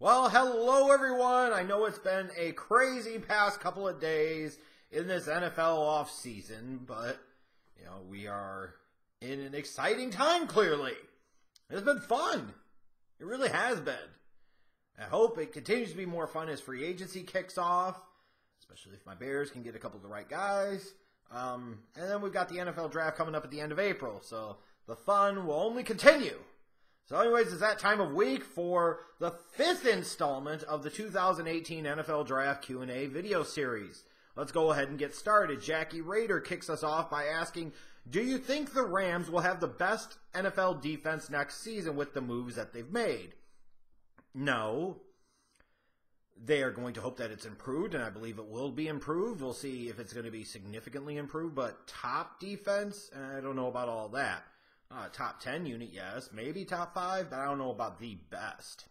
Well, hello everyone. I know it's been a crazy past couple of days in this NFL offseason, but we are in an exciting time clearly. It's been fun. It really has been. I hope it continues to be more fun as free agency kicks off, especially if my Bears can get a couple of the right guys. And then we've got the NFL draft coming up at the end of April, so the fun will only continue. So anyways, it's that time of week for the 5th installment of the 2018 NFL Draft Q&A video series. Let's go ahead and get started. Jackie Rader kicks us off by asking, do you think the Rams will have the best NFL defense next season with the moves that they've made? No. They are going to hope that it's improved, and I believe it will be improved. We'll see if it's going to be significantly improved, but top defense, I don't know about all that. Top 10 unit, yes. Maybe top 5, but I don't know about the best.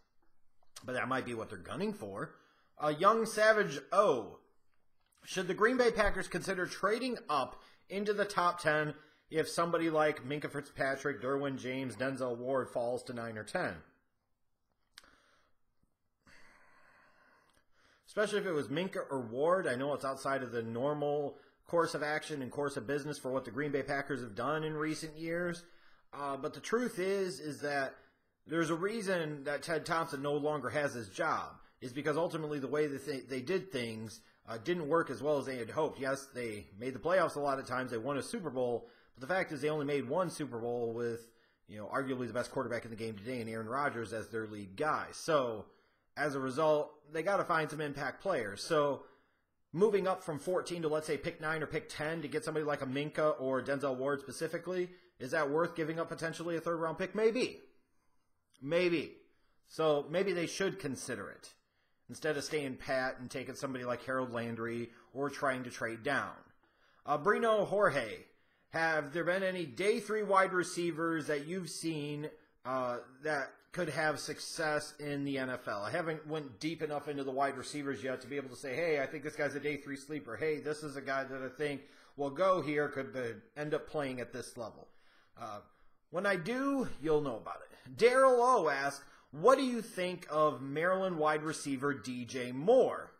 But that might be what they're gunning for. Young Savage O. Should the Green Bay Packers consider trading up into the top 10 if somebody like Minkah Fitzpatrick, Derwin James, Denzel Ward falls to 9 or 10? Especially if it was Minkah or Ward. I know it's outside of the normal course of action and course of business for what the Green Bay Packers have done in recent years. But the truth is that there's a reason that Ted Thompson no longer has his job. Is because ultimately the way that they did things didn't work as well as they had hoped. Yes, they made the playoffs a lot of times. They won a Super Bowl. But the fact is they only made one Super Bowl with, arguably the best quarterback in the game today and Aaron Rodgers as their lead guy. So as a result, they got to find some impact players. So moving up from 14 to, let's say, pick 9 or pick 10 to get somebody like a Minkah or Denzel Ward specifically, is that worth giving up potentially a third-round pick? Maybe. Maybe. So maybe they should consider it instead of staying pat and taking somebody like Harold Landry or trying to trade down. Brino Jorge, have there been any day 3 wide receivers that you've seen that could have success in the NFL? I haven't went deep enough into the wide receivers yet to be able to say, hey, I think this guy's a day 3 sleeper. Hey, this is a guy that I think will go here, could end up playing at this level. When I do, you'll know about it. Daryl O asks, what do you think of Maryland wide receiver DJ Moore?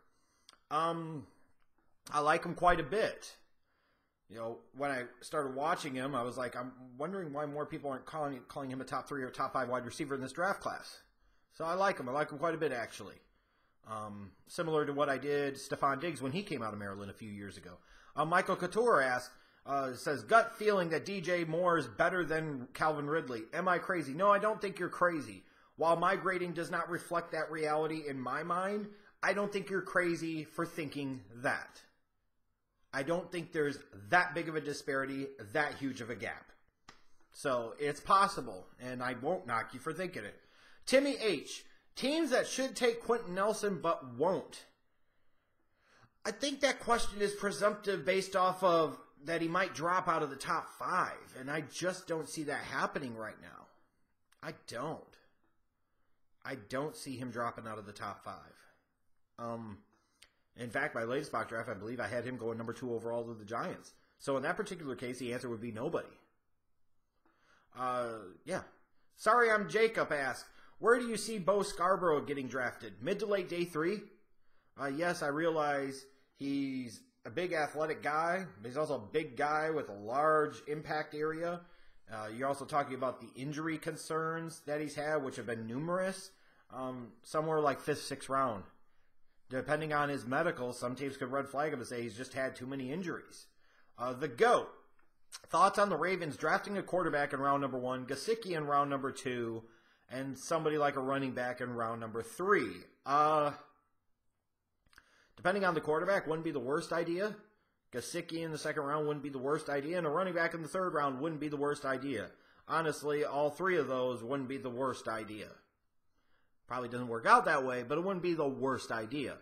I like him quite a bit. When I started watching him, I was like, I'm wondering why more people aren't calling him a top 3 or top 5 wide receiver in this draft class. So I like him. I like him quite a bit, actually. Similar to what I did Stephon Diggs when he came out of Maryland a few years ago. Michael Couture asks, says, gut feeling that DJ Moore is better than Calvin Ridley. Am I crazy? No, I don't think you're crazy. While my grading does not reflect that reality in my mind, I don't think you're crazy for thinking that. I don't think there's that big of a disparity, that huge of a gap. So it's possible, and I won't knock you for thinking it. Timmy H. Teams that should take Quentin Nelson but won't. I think that question is presumptive based off of that he might drop out of the top 5, and I just don't see that happening right now. I don't see him dropping out of the top 5. In fact, my latest mock draft, I believe I had him going number 2 overall to the Giants. So in that particular case, the answer would be nobody. Yeah. Sorry, I'm Jacob asked, where do you see Bo Scarborough getting drafted? Mid to late day 3? Yes, I realize he's a big athletic guy, but he's also a big guy with a large impact area. You're also talking about the injury concerns that he's had, which have been numerous. Somewhere like 5th, 6th round. Depending on his medical, some teams could red flag him and say he's just had too many injuries. The GOAT. Thoughts on the Ravens drafting a quarterback in round number 1, Gesicki in round number 2, and somebody like a running back in round number 3. Depending on the quarterback, wouldn't be the worst idea. Gesicki in the 2nd round wouldn't be the worst idea, and a running back in the 3rd round wouldn't be the worst idea. Honestly, all 3 of those wouldn't be the worst idea. Probably doesn't work out that way, but it wouldn't be the worst idea.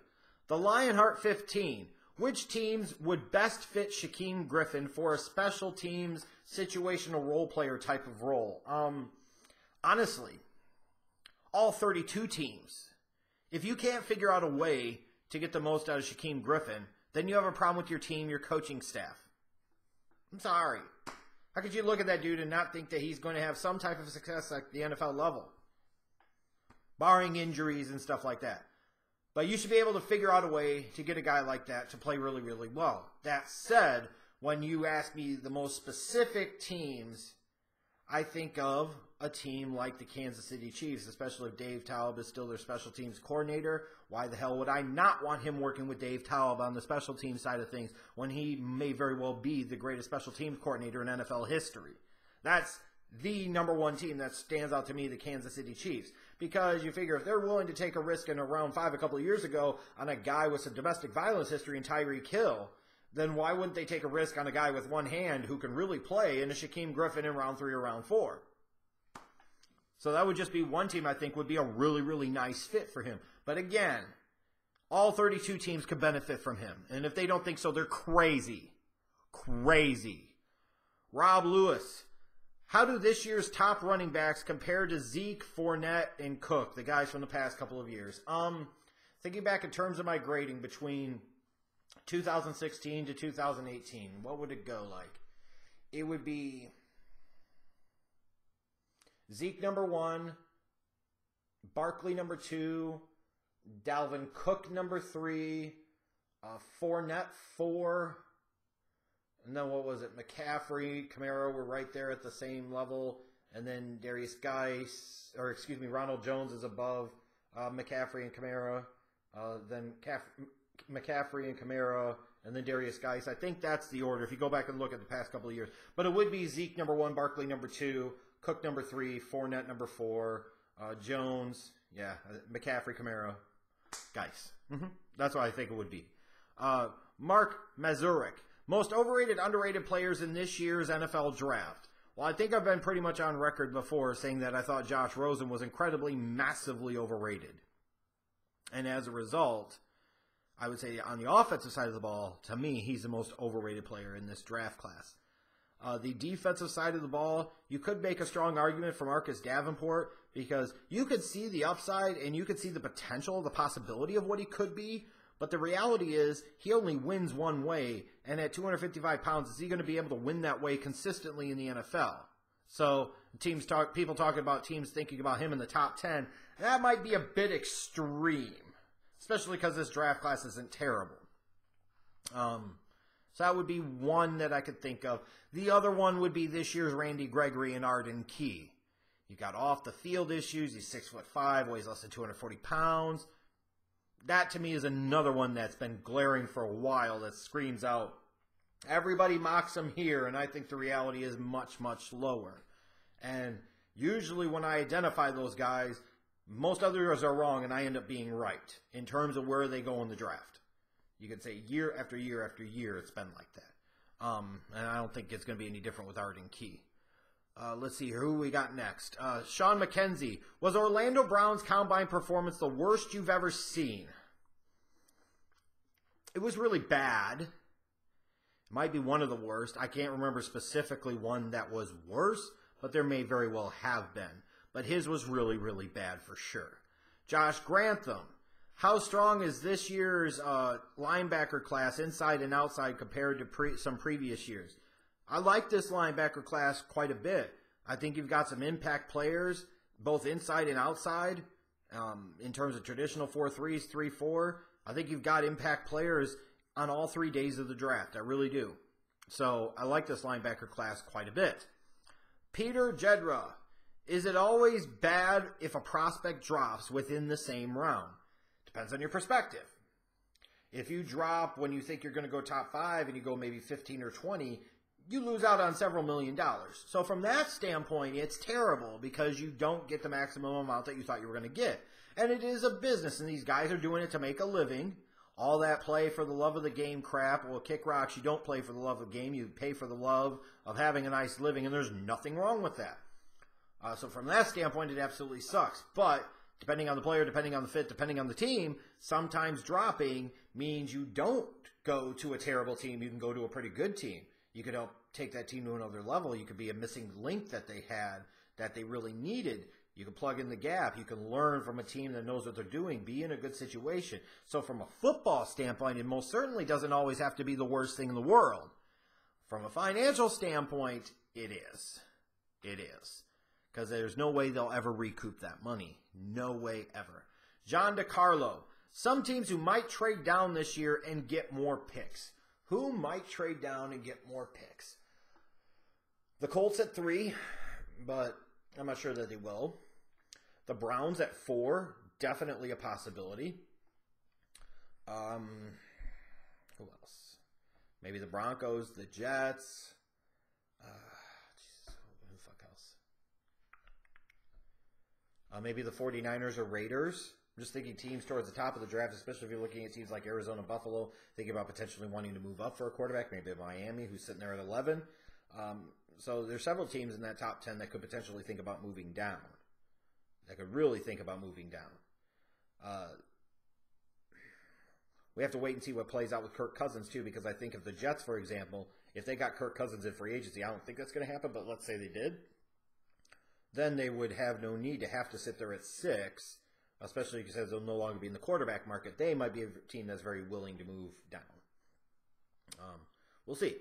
The Lionheart 15. Which teams would best fit Shaquem Griffin for a special teams situational role player type of role? Honestly, all 32 teams. If you can't figure out a way to get the most out of Shaquem Griffin, then you have a problem with your team, your coaching staff. I'm sorry. How could you look at that dude and not think that he's going to have some type of success at the NFL level? barring injuries and stuff like that. But you should be able to figure out a way to get a guy like that to play really, really well. That said, when you ask me the most specific teams, I think of a team like the Kansas City Chiefs, especially if Dave Taub is still their special teams coordinator. Why the hell would I not want him working with Dave Taub on the special teams side of things when he may very well be the greatest special teams coordinator in NFL history? That's the number one team that stands out to me, the Kansas City Chiefs. Because you figure if they're willing to take a risk in round 5 a couple of years ago on a guy with some domestic violence history in Tyreek Hill, then why wouldn't they take a risk on a guy with one hand who can really play in a Shaquem Griffin in round 3 or round 4? So that would just be one team I think would be a really, really nice fit for him. But again, all 32 teams could benefit from him. And if they don't think so, they're crazy. Crazy. Rob Lewis. How do this year's top running backs compare to Zeke, Fournette, and Cook, the guys from the past couple of years? Thinking back in terms of my grading between 2016 to 2018, what would it go like? It would be Zeke number 1, Barkley number 2, Dalvin Cook number 3, Fournette 4, and then what was it? McCaffrey, Kamara were right there at the same level, and then Ronald Jones is above McCaffrey and Kamara, then McCaffrey and Kamara, and then Darius Geis. I think that's the order if you go back and look at the past couple of years. But it would be Zeke number 1, Barkley number 2, Cook number 3, Fournette number 4, Jones, McCaffrey, Kamara, Geis. That's what I think it would be. Mark Mazurek. Most overrated, underrated players in this year's NFL draft. Well, I think I've been pretty much on record before saying that I thought Josh Rosen was incredibly, massively overrated. And as a result, I would say on the offensive side of the ball, to me, he's the most overrated player in this draft class. The defensive side of the ball, you could make a strong argument for Marcus Davenport because you could see the upside and you could see the potential, the possibility of what he could be. But the reality is he only wins one way, and at 255 pounds, is he going to be able to win that way consistently in the NFL? So people talking about teams thinking about him in the top 10, that might be a bit extreme, especially because this draft class isn't terrible. So that would be one that I could think of. The other one would be this year's Randy Gregory and Arden Key. You got off the field issues. He's 6'5", weighs less than 240 pounds. That, to me, is another one that's been glaring for a while that screams out, everybody mocks him here, and I think the reality is much, much lower. And usually when I identify those guys, most others are wrong, and I end up being right in terms of where they go in the draft. You could say year after year after year it's been like that. And I don't think it's going to be any different with Arden Key. Let's see here. Who we got next? Sean McKenzie. Was Orlando Brown's combine performance the worst you've ever seen? It was really bad. It might be one of the worst. I can't remember specifically one that was worse, but there may very well have been. But his was really, really bad for sure. Josh Grantham. How strong is this year's linebacker class inside and outside compared to some previous years? I like this linebacker class quite a bit. I think you've got some impact players, both inside and outside, in terms of traditional 4-3s, 3-4. I think you've got impact players on all 3 days of the draft. I really do. So I like this linebacker class quite a bit. Peter Jedra. Is it always bad if a prospect drops within the same round? Depends on your perspective. If you drop when you think you're going to go top 5 and you go maybe 15 or 20, you lose out on several $1 million. So from that standpoint, it's terrible because you don't get the maximum amount that you thought you were going to get. And it is a business, and these guys are doing it to make a living. All that play for the love of the game crap, well, kick rocks, you don't play for the love of the game. You pay for the love of having a nice living, and there's nothing wrong with that. So from that standpoint, it absolutely sucks. But depending on the player, depending on the fit, depending on the team, sometimes dropping means you don't go to a terrible team. You can go to a pretty good team. You could help take that team to another level. You could be a missing link that they had that they really needed. You can plug in the gap. You can learn from a team that knows what they're doing, be in a good situation. So from a football standpoint, it most certainly doesn't always have to be the worst thing in the world. From a financial standpoint, it is. It is. because there's no way they'll ever recoup that money. No way ever. John DeCarlo. Some teams who might trade down this year and get more picks. Who might trade down and get more picks? The Colts at 3, but I'm not sure that they will. The Browns at 4, definitely a possibility. Who else? Maybe the Broncos, the Jets. Who the fuck else? Maybe the 49ers or Raiders. I'm just thinking teams towards the top of the draft, especially if you're looking at teams like Arizona, Buffalo, thinking about potentially wanting to move up for a quarterback. Maybe Miami, who's sitting there at 11. So there's several teams in that top 10 that could potentially think about moving down. That could really think about moving down. We have to wait and see what plays out with Kirk Cousins, too, because I think if the Jets, for example, if they got Kirk Cousins in free agency, I don't think that's going to happen, but let's say they did, then they would have no need to have to sit there at 6, especially because they'll no longer be in the quarterback market. They might be a team that's very willing to move down. We'll see.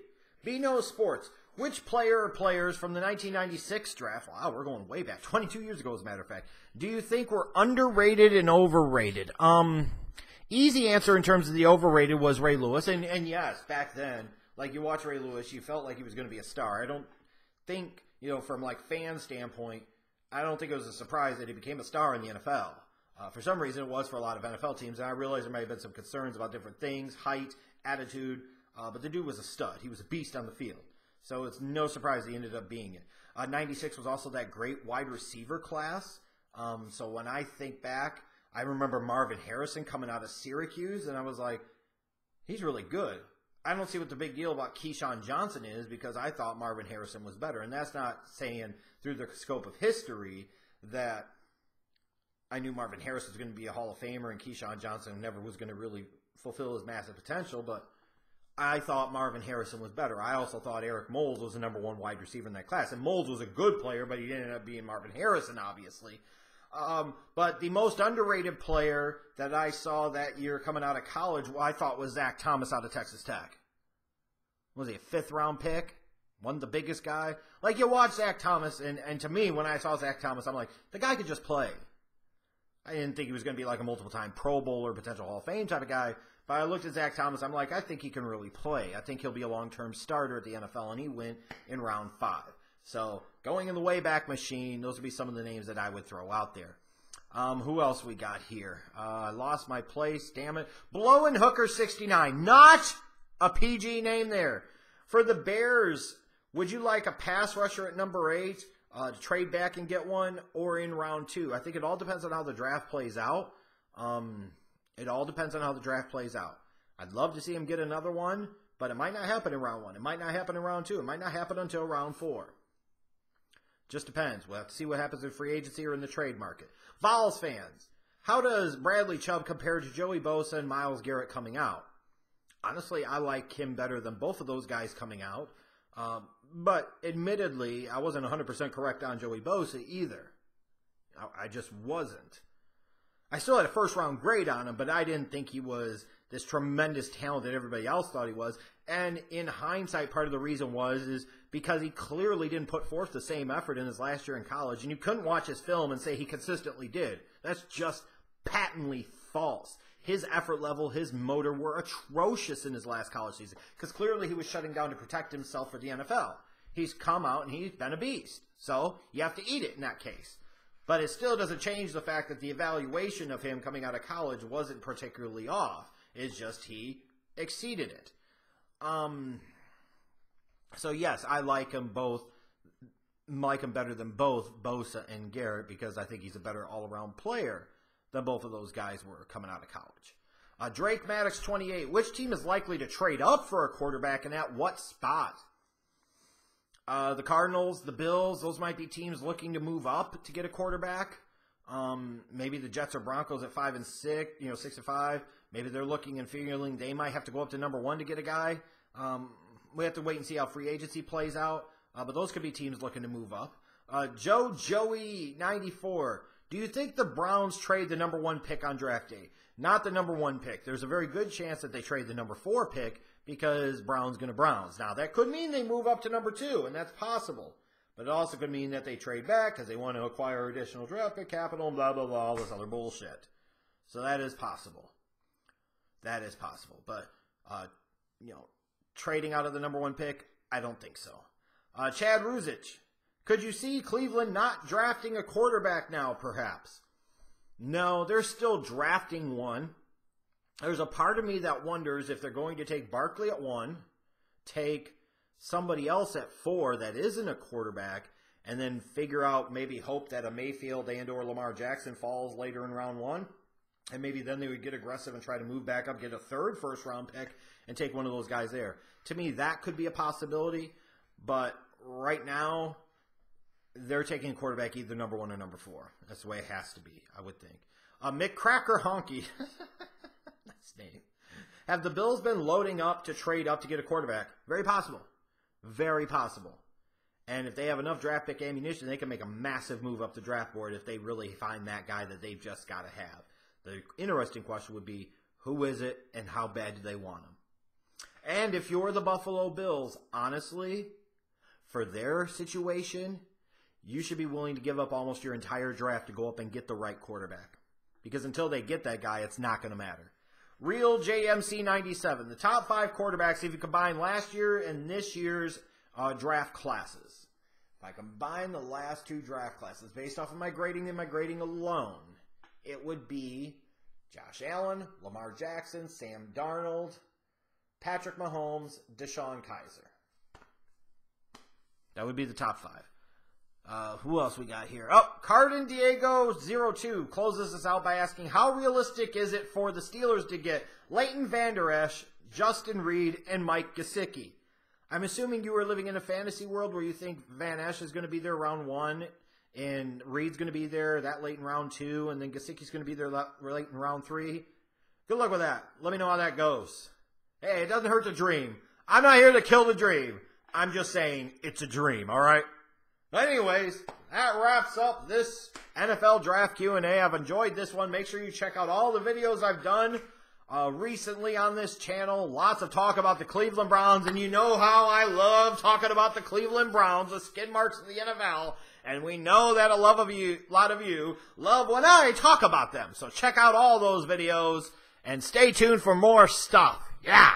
Bino Sports. Which player or players from the 1996 draft, wow, we're going way back, 22 years ago as a matter of fact, do you think were underrated and overrated? Easy answer in terms of the overrated was Ray Lewis. And yes, back then, like you watch Ray Lewis, you felt like he was going to be a star. I don't think, from like fan standpoint, I don't think it was a surprise that he became a star in the NFL. For some reason, it was for a lot of NFL teams, and I realize there might have been some concerns about different things, height, attitude, but the dude was a stud. He was a beast on the field. So it's no surprise he ended up being it. 96 was also that great wide receiver class. So when I think back, I remember Marvin Harrison coming out of Syracuse, and I was like, he's really good. I don't see what the big deal about Keyshawn Johnson is because I thought Marvin Harrison was better. And that's not saying through the scope of history that I knew Marvin Harrison was going to be a Hall of Famer and Keyshawn Johnson never was going to really fulfill his massive potential, but I thought Marvin Harrison was better. I also thought Eric Moles was the number 1 wide receiver in that class. And Moles was a good player, but he ended up being Marvin Harrison, obviously. But the most underrated player that I saw that year coming out of college, I thought was Zach Thomas out of Texas Tech. Was he a 5th-round pick? Wasn't the biggest guy? Like, you watch Zach Thomas, and to me, when I saw Zach Thomas, I'm like, the guy could just play. I didn't think he was going to be like a multiple-time Pro Bowl or potential Hall of Fame type of guy. But I looked at Zach Thomas, I'm like, I think he can really play. I think he'll be a long-term starter at the NFL, and he went in round 5. So, going in the Wayback Machine, those would be some of the names that I would throw out there. Who else we got here? I lost my place, damn it. Blowin' Hooker 69. Not a PG name there. For the Bears, would you like a pass rusher at number 8 to trade back and get one, or in round 2? I think it all depends on how the draft plays out. It all depends on how the draft plays out. I'd love to see him get another one, but it might not happen in round 1. It might not happen in round 2. It might not happen until round 4. Just depends. We'll have to see what happens in free agency or in the trade market. Vols fans, how does Bradley Chubb compare to Joey Bosa and Myles Garrett coming out? Honestly, I like him better than both of those guys coming out. But admittedly, I wasn't 100% correct on Joey Bosa either. I just wasn't. I still had a first-round grade on him, but I didn't think he was this tremendous talent that everybody else thought he was. And in hindsight, part of the reason is because he clearly didn't put forth the same effort in his last year in college, and you couldn't watch his film and say he consistently did. That's just patently false. His effort level, his motor were atrocious in his last college season because clearly he was shutting down to protect himself for the NFL. He's come out and he's been a beast. So you have to eat it in that case. But it still doesn't change the fact that the evaluation of him coming out of college wasn't particularly off. It's just he exceeded it. So yes, I like him both. Like him better than both Bosa and Garrett because I think he's a better all-around player than both of those guys were coming out of college. Drake Maddox 28. Which team is likely to trade up for a quarterback and at what spot? The Cardinals, the Bills, those might be teams looking to move up to get a quarterback. Maybe the Jets or Broncos at 5 and 6, 6 and 5. Maybe they're looking and feeling they might have to go up to number 1 to get a guy. We have to wait and see how free agency plays out. But those could be teams looking to move up. Joey 94. Do you think the Browns trade the number 1 pick on draft day? Not the number 1 pick. There's a very good chance that they trade the number 4 pick because Brown's going to Browns. Now, that could mean they move up to number 2, and that's possible. But it also could mean that they trade back because they want to acquire additional draft pick capital and blah, blah, blah, all this other bullshit. So that is possible. That is possible. But, trading out of the number 1 pick, I don't think so. Chad Ruzich. Could you see Cleveland not drafting a quarterback now, perhaps? No, they're still drafting one. There's a part of me that wonders if they're going to take Barkley at 1, take somebody else at 4 that isn't a quarterback, and then figure out, maybe hope that a Mayfield and or Lamar Jackson falls later in round 1. And maybe then they would get aggressive and try to move back up, get a 3rd first-round pick, and take one of those guys there. To me, that could be a possibility. But right now, they're taking quarterback either number 1 or number 4. That's the way it has to be, I would think. Mick Cracker Honky. Nice name. Have the Bills been loading up to trade up to get a quarterback? Very possible. Very possible. And if they have enough draft pick ammunition, they can make a massive move up the draft board if they really find that guy that they've just got to have. The interesting question would be, who is it and how bad do they want him? And if you're the Buffalo Bills, honestly, for their situation, you should be willing to give up almost your entire draft to go up and get the right quarterback. Because until they get that guy, it's not going to matter. Real JMC 97. The top 5 quarterbacks, if you combine last year and this year's draft classes. If I combine the last 2 draft classes based off of my grading and my grading alone, it would be Josh Allen, Lamar Jackson, Sam Darnold, Patrick Mahomes, Deshaun Kaiser. That would be the top 5. Who else we got here? Oh, Cardin Diego 02 closes us out by asking, how realistic is it for the Steelers to get Leighton Vander Esch, Justin Reed, and Mike Gesicki? I'm assuming you are living in a fantasy world where you think Van Esch is going to be there round 1, and Reed's going to be there that late in round 2, and then Gesicki's going to be there late in round 3. Good luck with that. Let me know how that goes. Hey, it doesn't hurt to dream. I'm not here to kill the dream. I'm just saying it's a dream, all right? But anyways, that wraps up this NFL Draft Q&A. I've enjoyed this one. Make sure you check out all the videos I've done recently on this channel. Lots of talk about the Cleveland Browns, and you know how I love talking about the Cleveland Browns, the skid marks of the NFL, and we know that a lot of you love when I talk about them. So check out all those videos, and stay tuned for more stuff. Yeah!